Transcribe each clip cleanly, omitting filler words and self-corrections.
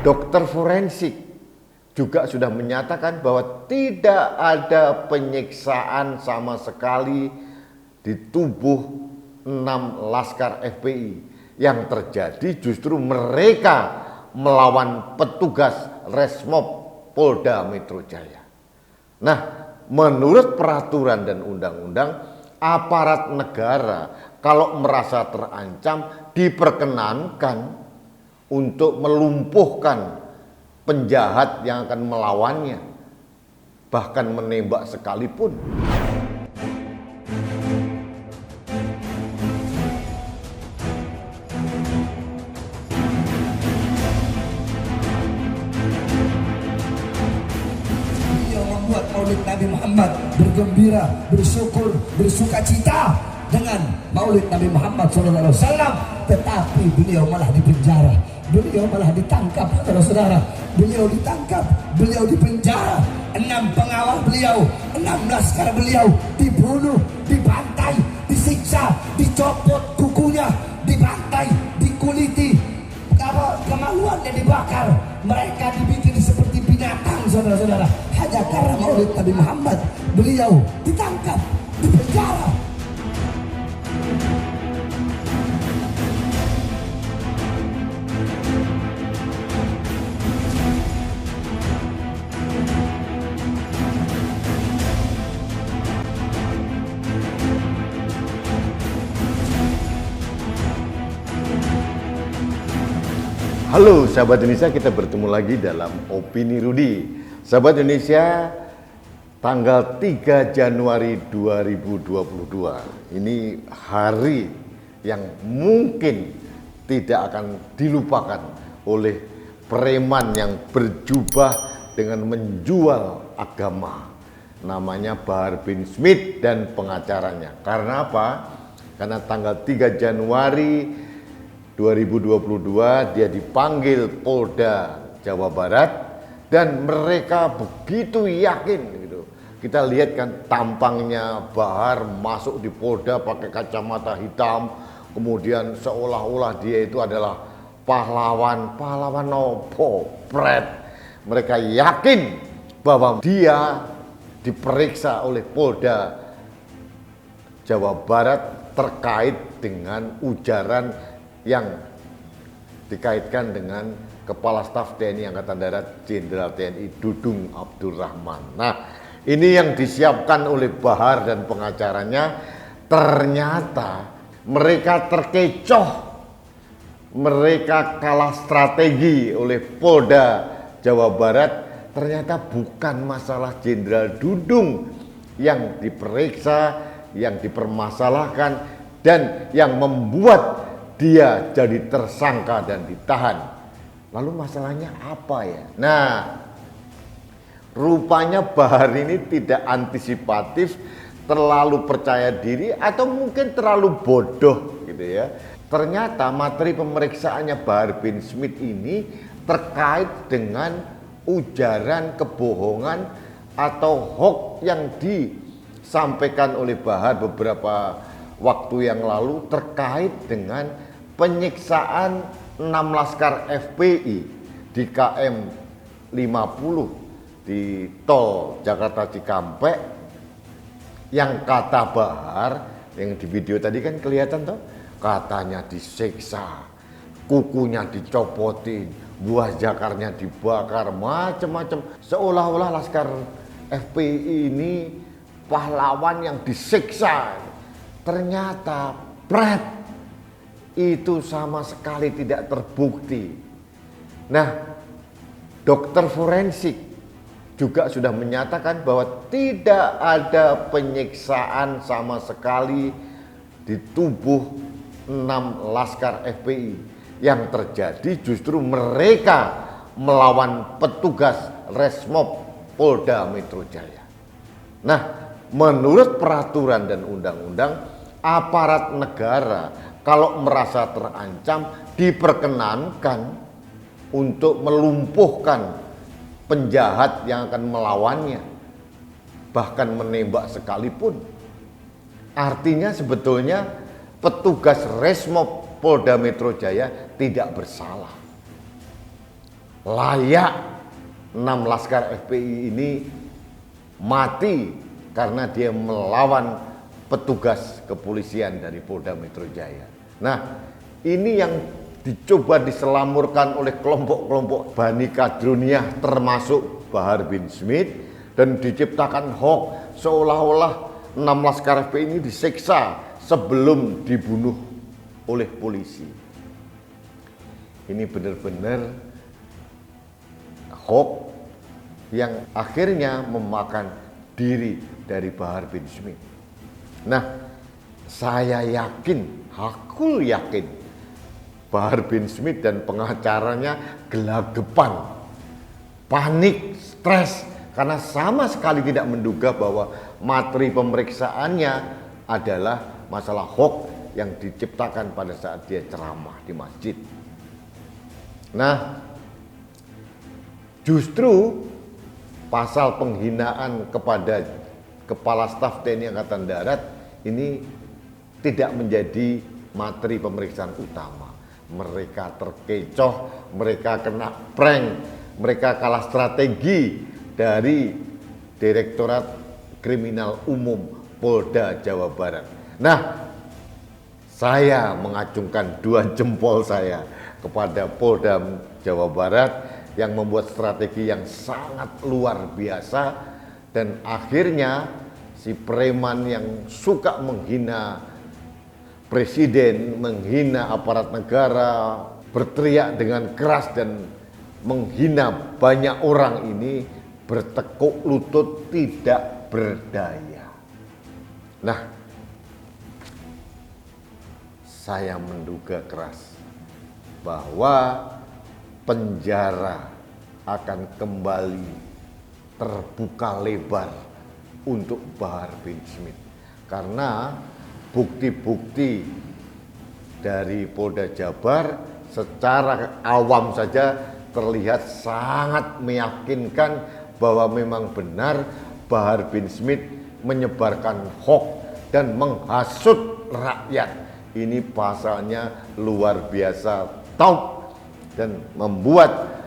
Dokter forensik juga sudah menyatakan bahwa tidak ada penyiksaan sama sekali di tubuh 6 laskar FPI. Yang terjadi justru mereka melawan petugas Resmob Polda Metro Jaya. Nah, menurut peraturan dan undang-undang, aparat negara kalau merasa terancam diperkenankan untuk melumpuhkan penjahat yang akan melawannya, bahkan menembak sekalipun. Beliau membuat Maulid Nabi Muhammad, bergembira, bersyukur, bersukacita dengan Maulid Nabi Muhammad SAW, tetapi beliau malah dipenjara. Beliau malah ditangkap, saudara-saudara. Beliau ditangkap, beliau dipenjara. 6 pengawal beliau, 6 laskar beliau dibunuh, dibantai, disiksa, dicopot kukunya, dibantai, dikuliti, kemaluannya dibakar. Mereka dibikin seperti binatang, saudara-saudara. Hanya karena Maulid Nabi Muhammad, beliau ditangkap, dipenjara. Halo sahabat Indonesia, kita bertemu lagi dalam Opini Rudi. Sahabat Indonesia, tanggal 3 Januari 2022. Ini hari yang mungkin tidak akan dilupakan oleh preman yang berjubah dengan menjual agama. Namanya Bahar bin Smith dan pengacaranya. Karena apa? Karena tanggal 3 Januari 2022 dia dipanggil Polda Jawa Barat dan mereka begitu yakin gitu. Kita lihat kan tampangnya Bahar masuk di Polda pakai kacamata hitam, kemudian seolah-olah dia itu adalah pahlawan nopo pret. Mereka yakin bahwa dia diperiksa oleh Polda Jawa Barat terkait dengan ujaran yang dikaitkan dengan Kepala Staf TNI Angkatan Darat Jenderal TNI Dudung Abdurrahman. Nah, ini yang disiapkan oleh Bahar dan pengacaranya. Ternyata mereka terkecoh, mereka kalah strategi oleh Polda Jawa Barat. Ternyata bukan masalah Jenderal Dudung yang diperiksa, yang dipermasalahkan, dan yang membuat dia jadi tersangka dan ditahan. Lalu masalahnya apa ya? Nah, rupanya Bahar ini tidak antisipatif, terlalu percaya diri, atau mungkin terlalu bodoh gitu ya. Ternyata materi pemeriksaannya Bahar bin Smith ini terkait dengan ujaran kebohongan atau hoax yang disampaikan oleh Bahar beberapa waktu yang lalu terkait dengan penyiksaan 6 laskar FPI di KM 50 di tol Jakarta Cikampek, yang kata Bahar yang di video tadi kan kelihatan toh, katanya disiksa, kukunya dicopotin, buah jakarnya dibakar, macam-macam, seolah-olah laskar FPI ini pahlawan yang disiksa. Ternyata pret, itu sama sekali tidak terbukti. Nah, dokter forensik juga sudah menyatakan bahwa tidak ada penyiksaan sama sekali di tubuh 6 laskar FPI. Yang terjadi justru mereka melawan petugas Resmob Polda Metro Jaya. Nah, menurut peraturan dan undang-undang, aparat negara kalau merasa terancam diperkenankan untuk melumpuhkan penjahat yang akan melawannya, bahkan menembak sekalipun. Artinya sebetulnya petugas Resmob Polda Metro Jaya tidak bersalah. layak 6 laskar FPI ini mati karena dia melawan petugas kepolisian dari Polda Metro Jaya. Nah, ini yang dicoba diselamurkan oleh kelompok-kelompok Bani Kadruniyah termasuk Bahar bin Smith, dan diciptakan hoax seolah-olah 6 laskar FPI ini disiksa sebelum dibunuh oleh polisi. Ini benar-benar hoax yang akhirnya memakan diri dari Bahar bin Smith. Nah, saya yakin, aku yakin Bahar bin Smith dan pengacaranya gelagapan, panik, stres, karena sama sekali tidak menduga bahwa materi pemeriksaannya adalah masalah hoax yang diciptakan pada saat dia ceramah di masjid. Nah, justru pasal penghinaan kepada Kepala Staf TNI Angkatan Darat ini tidak menjadi materi pemeriksaan utama. Mereka terkecoh, mereka kena prank, mereka kalah strategi dari Direktorat Kriminal Umum Polda Jawa Barat. Nah, saya mengacungkan 2 jempol saya kepada Polda Jawa Barat yang membuat strategi yang sangat luar biasa, dan akhirnya si preman yang suka menghina presiden, menghina aparat negara, berteriak dengan keras dan menghina banyak orang ini bertekuk lutut tidak berdaya. Nah, saya menduga keras bahwa penjara akan kembali terbuka lebar untuk Bahar bin Smith, karena bukti-bukti dari Polda Jabar secara awam saja terlihat sangat meyakinkan bahwa memang benar Bahar bin Smith menyebarkan hoax dan menghasut rakyat. Ini pasalnya luar biasa taub dan membuat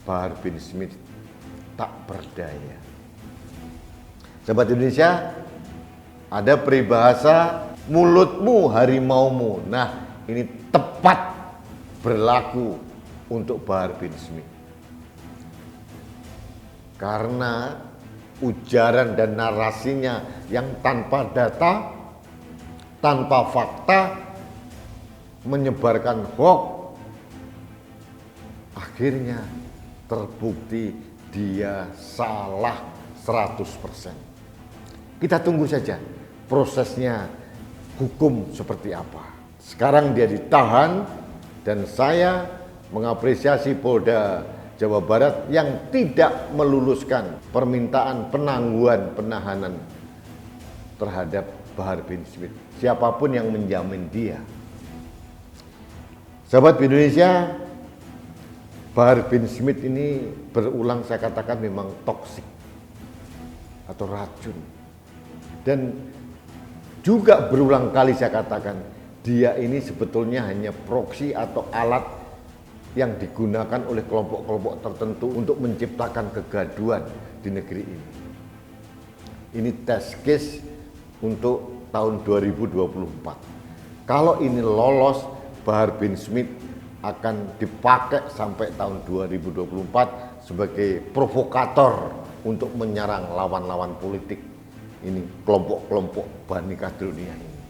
Bahar bin Smith tak berdaya. Sahabat Indonesia, ada peribahasa mulutmu harimaumu. Nah, ini tepat berlaku untuk Bahar bin Smith. Karena ujaran dan narasinya yang tanpa data, tanpa fakta, menyebarkan hoax, akhirnya terbukti dia salah 100%. Kita tunggu saja prosesnya hukum seperti apa. Sekarang dia ditahan, dan saya mengapresiasi Polda Jawa Barat yang tidak meluluskan permintaan penangguhan penahanan terhadap Bahar bin Smith, siapapun yang menjamin dia. Sahabat Indonesia, Bahar bin Smith ini berulang saya katakan memang toksik atau racun, dan juga berulang kali saya katakan dia ini sebetulnya hanya proksi atau alat yang digunakan oleh kelompok-kelompok tertentu untuk menciptakan kegaduhan di negeri ini. Ini test case untuk tahun 2024. Kalau ini lolos, Bahar bin Smith akan dipakai sampai tahun 2024 sebagai provokator untuk menyerang lawan-lawan politik ini, kelompok-kelompok Bani Kadruniyah ini.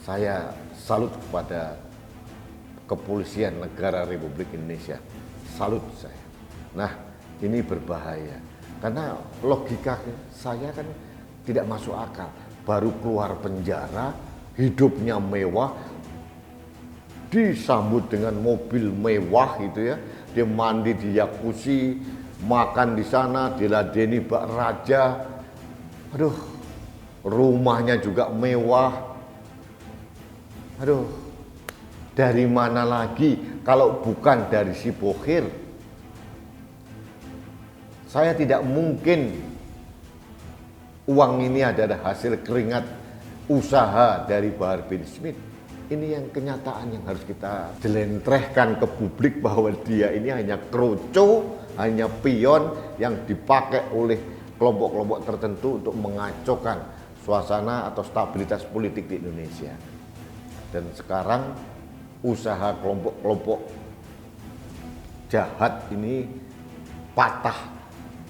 Saya salut kepada Kepolisian Negara Republik Indonesia, salut saya. Nah, ini berbahaya karena logika saya kan tidak masuk akal. Baru keluar penjara, hidupnya mewah, disambut dengan mobil mewah gitu ya, dia mandi di jacuzzi, makan di sana, diladeni bak raja, aduh, rumahnya juga mewah, aduh. Dari mana lagi kalau bukan dari si Bokhir? Saya tidak mungkin uang ini adalah hasil keringat usaha dari Bahar bin Smith. Ini yang kenyataan yang harus kita jelentrehkan ke publik bahwa dia ini hanya kroco, hanya pion yang dipakai oleh kelompok-kelompok tertentu untuk mengacaukan suasana atau stabilitas politik di Indonesia. Dan sekarang usaha kelompok-kelompok jahat ini patah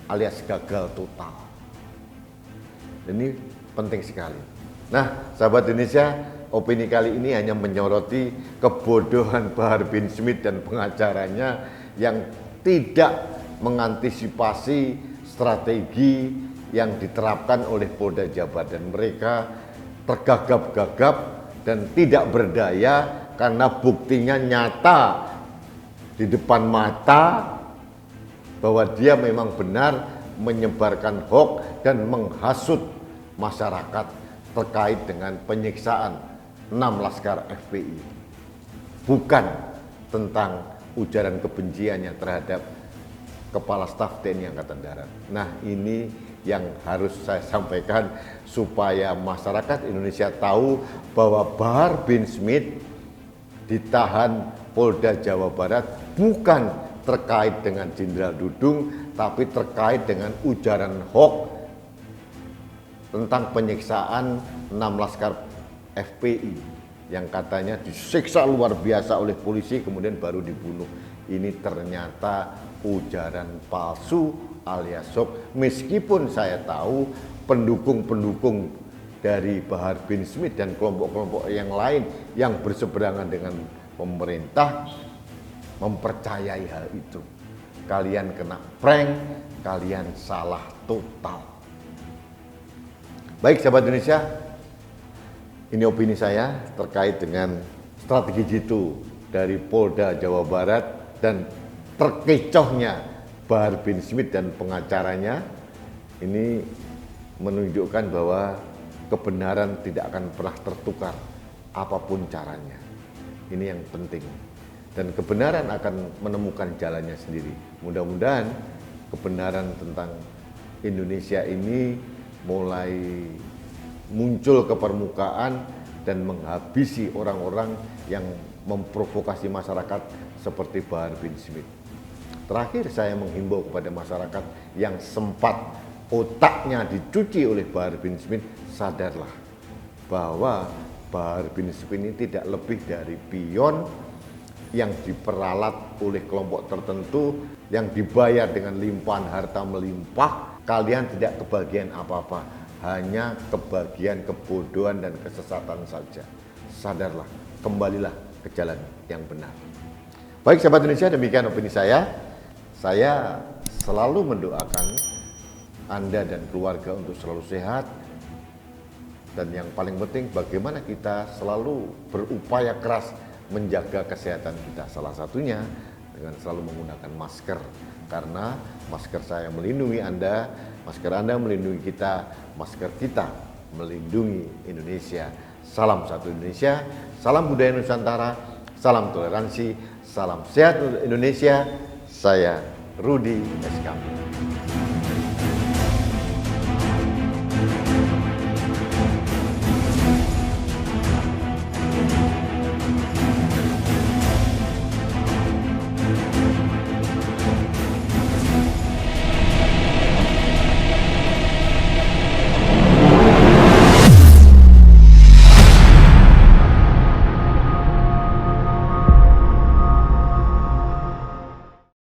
alias gagal total. Ini penting sekali. Nah, sahabat Indonesia, opini kali ini hanya menyoroti kebodohan Bahar bin Smith dan pengacaranya yang tidak mengantisipasi strategi yang diterapkan oleh Polda Jabar, dan mereka tergagap-gagap dan tidak berdaya karena buktinya nyata di depan mata bahwa dia memang benar menyebarkan hoax dan menghasut masyarakat terkait dengan penyiksaan 6 laskar FPI, bukan tentang ujaran kebenciannya terhadap Kepala Staf TNI Angkatan Darat. Nah, ini yang harus saya sampaikan supaya masyarakat Indonesia tahu bahwa Bahar bin Smith ditahan Polda Jawa Barat bukan terkait dengan Jenderal Dudung, tapi terkait dengan ujaran hoax tentang penyiksaan 6 laskar FPI yang katanya disiksa luar biasa oleh polisi kemudian baru dibunuh. Ini ternyata ujaran palsu alias hoax, meskipun saya tahu pendukung-pendukung dari Bahar bin Smith dan kelompok-kelompok yang lain yang berseberangan dengan pemerintah mempercayai hal itu. Kalian kena prank, kalian salah total. Baik sahabat Indonesia, ini opini saya terkait dengan strategi jitu dari Polda Jawa Barat dan terkecohnya Bahar bin Smith dan pengacaranya. Ini menunjukkan bahwa kebenaran tidak akan pernah tertukar apapun caranya. Ini yang penting. Dan kebenaran akan menemukan jalannya sendiri. Mudah-mudahan kebenaran tentang Indonesia ini mulai muncul ke permukaan dan menghabisi orang-orang yang memprovokasi masyarakat seperti Bahar bin Smith. Terakhir saya menghimbau kepada masyarakat yang sempat otaknya dicuci oleh Bahar bin Smith, sadarlah bahwa Bahar bin Smith ini tidak lebih dari pion yang diperalat oleh kelompok tertentu yang dibayar dengan limpahan harta melimpah. Kalian tidak kebagian apa-apa, hanya kebagian kebodohan dan kesesatan saja. Sadarlah, kembalilah ke jalan yang benar. Baik sahabat Indonesia, demikian opini saya. Saya selalu mendoakan Anda dan keluarga untuk selalu sehat. Dan yang paling penting, bagaimana kita selalu berupaya keras menjaga kesehatan kita. Salah satunya dengan selalu menggunakan masker. Karena masker saya melindungi Anda, masker Anda melindungi kita, masker kita melindungi Indonesia. Salam satu Indonesia, salam budaya Nusantara, salam toleransi, salam sehat untuk Indonesia. Saya Rudi SK.